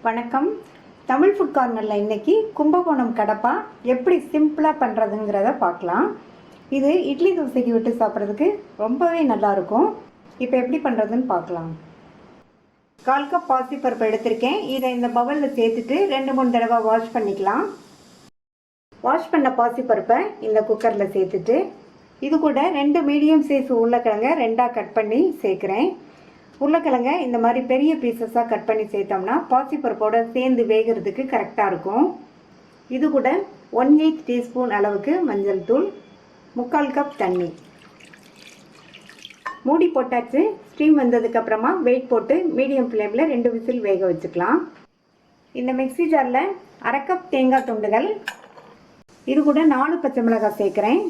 வணக்கம். தமிழ் ஃபுட் கார்னரில் இன்றைக்கி கும்பகோணம் கடப்பா எப்படி சிம்பிளாக பண்ணுறதுங்கிறத பார்க்கலாம். இது இட்லி தோசைக்கு விட்டு சாப்பிட்றதுக்கு ரொம்பவே நல்லாயிருக்கும். இப்போ எப்படி பண்ணுறதுன்னு பார்க்கலாம். 1/4 கப் பாசிப்பருப்பு எடுத்திருக்கேன். இதை இந்த பவுலில் சேர்த்துட்டு 2-3 தடவை வாஷ் பண்ணிக்கலாம். வாஷ் பண்ண பாசிப்பருப்பை இந்த குக்கரில் சேர்த்துட்டு இது கூட 2 மீடியம் சைஸ் உருளைக்கிழங்க 2ஆக கட் பண்ணி சேர்க்குறேன். உருளைக்கிழங்க இந்த மாதிரி பெரிய பீசஸாக கட் பண்ணி சேர்த்தோம்னா பாசிப்பருப்போடு சேர்ந்து வேகிறதுக்கு கரெக்டாக இருக்கும். இது கூட 1/8 டீஸ்பூன் அளவுக்கு மஞ்சள் தூள், 3/4 கப் தண்ணி. மூடி போட்டாச்சு. ஸ்டீம் வந்ததுக்கப்புறமா வெயிட் போட்டு மீடியம் ஃப்ளேமில் 2 விசில் வேக வச்சுக்கலாம். இந்த மிக்ஸி ஜாரில் 1/2 கப் தேங்காய் துண்டுகள், இது கூட 4 பச்சை மிளகாய் சேர்க்குறேன்,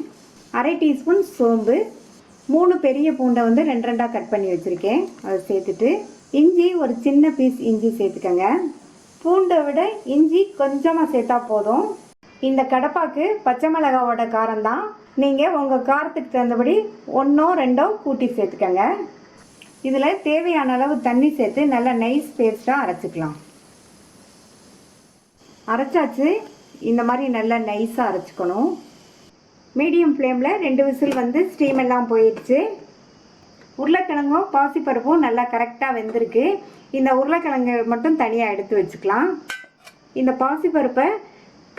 1/2 டீஸ்பூன் சோம்பு, 3 பெரிய பூண்டை 2-2ஆக கட் பண்ணி வச்சுருக்கேன், அதை சேர்த்துட்டு இஞ்சி ஒரு சின்ன பீஸ் இஞ்சி சேர்த்துக்கங்க. பூண்டை விட இஞ்சி கொஞ்சமாக சேர்த்தா போதும். இந்த கடப்பாக்கு பச்சை மிளகாவோட காரம்தான். நீங்கள் உங்கள் காரத்துக்கு தகுந்தபடி 1-2 கூட்டி சேர்த்துக்கங்க. இதில் தேவையான அளவு தண்ணி சேர்த்து நல்லா நைஸ் பேஸ்ட்டாக அரைச்சிக்கலாம். அரைச்சாச்சு. இந்த மாதிரி நல்லா நைஸாக அரைச்சிக்கணும். மீடியம் ஃப்ளேமில் 2 விசில் ஸ்டீம் எல்லாம் போயிடுச்சு. உருளைக்கிழங்கும் பாசிப்பருப்பும் நல்லா கரெக்டாக வெந்திருக்கு. இந்த உருளைக்கிழங்கு மட்டும் தனியாக எடுத்து வச்சுக்கலாம். இந்த பாசிப்பருப்பை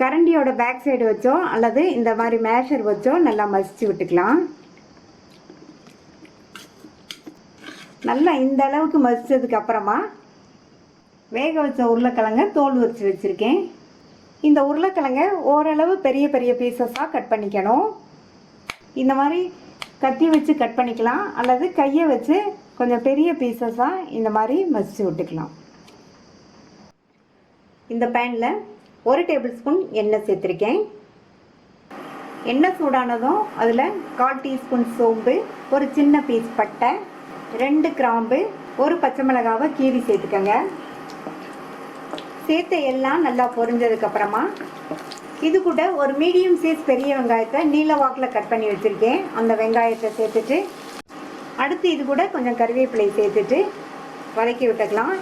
கரண்டியோட பேக் சைடு வச்சோ அல்லது இந்த மாதிரி மேஷர் வச்சோ நல்லா மசிச்சு விட்டுக்கலாம். நல்லா இந்த அளவுக்கு மசிச்சதுக்கு அப்புறமா வேக வச்ச உருளைக்கிழங்க தோல் உரித்து வச்சுருக்கேன். இந்த உருளைக்கிழங்க ஓரளவு பெரிய பெரிய பீசஸாக கட் பண்ணிக்கணும். இந்த மாதிரி கத்தி வச்சு கட் பண்ணிக்கலாம் அல்லது கையை வச்சு கொஞ்சம் பெரிய பீசஸாக இந்த மாதிரி மசிச்சு விட்டுக்கலாம். இந்த பேனில் 1 டேபிள் ஸ்பூன் எண்ணெய் சேர்த்துருக்கேன். எண்ணெய் சூடானதும் அதில் 1/4 டீஸ்பூன் சோம்பு, ஒரு சின்ன பீஸ் பட்டை, 2 கிராம்பு, ஒரு பச்சை மிளகாவை கீறி சேர்த்துக்கங்க. சேர்த்து எல்லாம் நல்லா பொரிஞ்சதுக்கப்புறமா இது கூட ஒரு மீடியம் சைஸ் பெரிய வெங்காயத்தை நீல வாக்கில் கட் பண்ணி வச்சுருக்கேன், அந்த வெங்காயத்தை சேர்த்துட்டு அடுத்து இது கூட கொஞ்சம் கருவேப்பிலை சேர்த்துட்டு வதக்கி விட்டுக்கலாம்.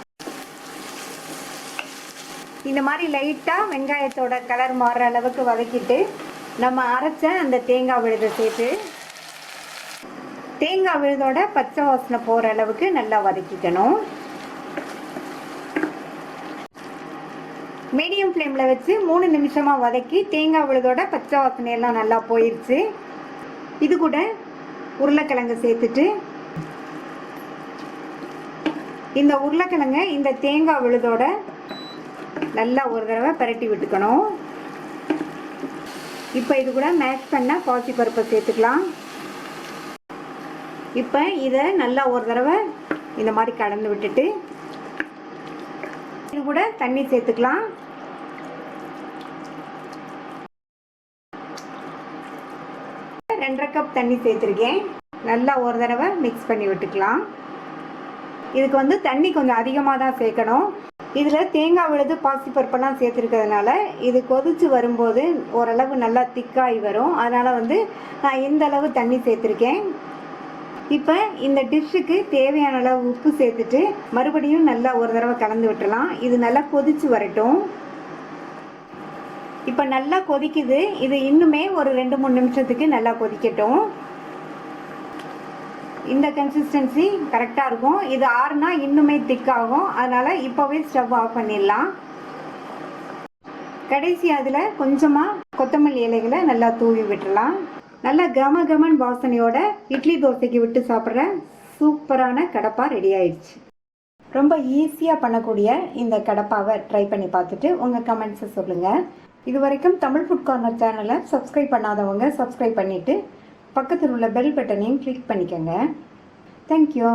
இந்த மாதிரி லைட்டாக வெங்காயத்தோட கலர் மாறுற அளவுக்கு வதக்கிட்டு நம்ம அரைச்ச அந்த தேங்காய் விழுதை சேர்த்து தேங்காய் விழுதோட பச்சை வாசனை போகிற அளவுக்கு நல்லா வதக்கிக்கணும். மீடியம் ஃப்ளேமில் வச்சு 3 நிமிஷமாக வதக்கி தேங்காய் விழுதோட பச்சை வாசனையெல்லாம் நல்லா போயிடுச்சு. இது கூட உருளைக்கிழங்கு சேர்த்துட்டு இந்த உருளைக்கிழங்க இந்த தேங்காய் விழுதோட நல்லா ஒரு தடவை பரட்டி விட்டுக்கணும். இப்போ இது கூட மேஷ் பண்ண பாசிப்பருப்பை சேர்த்துக்கலாம். இப்போ இதை நல்லா ஒரு தடவை இந்த மாதிரி கலந்து விட்டுட்டு இது கூட தண்ணி சேர்த்துக்கலாம். 2.5 கப் தண்ணி சேர்த்துருக்கேன். நல்லா ஒரு தடவை மிக்ஸ் பண்ணி விட்டுக்கலாம். இதுக்கு தண்ணி கொஞ்சம் அதிகமாக தான் சேர்க்கணும். இதில் தேங்காய் விழுது பாசிப்பருப்பெல்லாம் சேர்த்துருக்கிறதுனால இது கொதிச்சு வரும்போது ஓரளவு நல்லா திக்காகி வரும். அதனால் நான் இந்த அளவு தண்ணி சேர்த்துருக்கேன். இப்போ இந்த டிஷ்ஷுக்கு தேவையான அளவு உப்பு சேர்த்துட்டு மறுபடியும் நல்லா ஒரு தடவை கலந்து விட்டுலாம். இது நல்லா கொதிச்சு வரட்டும். இப்போ நல்லா கொதிக்குது. இது இன்னுமே ஒரு 2-3 நிமிஷத்துக்கு நல்லா கொதிக்கட்டும். இந்த கன்சிஸ்டன்சி கரெக்டாக இருக்கும். இது ஆறுனா இன்னுமே திக்காகும். அதனால் இப்போவே ஸ்டவ் ஆஃப் பண்ணிடலாம். கடைசி அதில் கொஞ்சமாக கொத்தமல்லி இலைகளை நல்லா தூவி விட்டுடலாம். நல்லா கமகமன் வாசனையோட இட்லி தோசைக்கு விட்டு சாப்பிட்ற சூப்பரான கடப்பா ரெடி ஆயிடுச்சு. ரொம்ப ஈஸியாக பண்ணக்கூடிய இந்த கடப்பாவை ட்ரை பண்ணி பார்த்துட்டு உங்கள் கமெண்ட்ஸை சொல்லுங்கள். இது வரைக்கும் தமிழ் ஃபுட் கார்னர் சேனலை சப்ஸ்கிரைப் பண்ணாதவங்க சப்ஸ்கிரைப் பண்ணிவிட்டு பக்கத்தில் உள்ள பெல் பட்டனையும் கிளிக் பண்ணிக்கோங்க. தேங்க்யூ.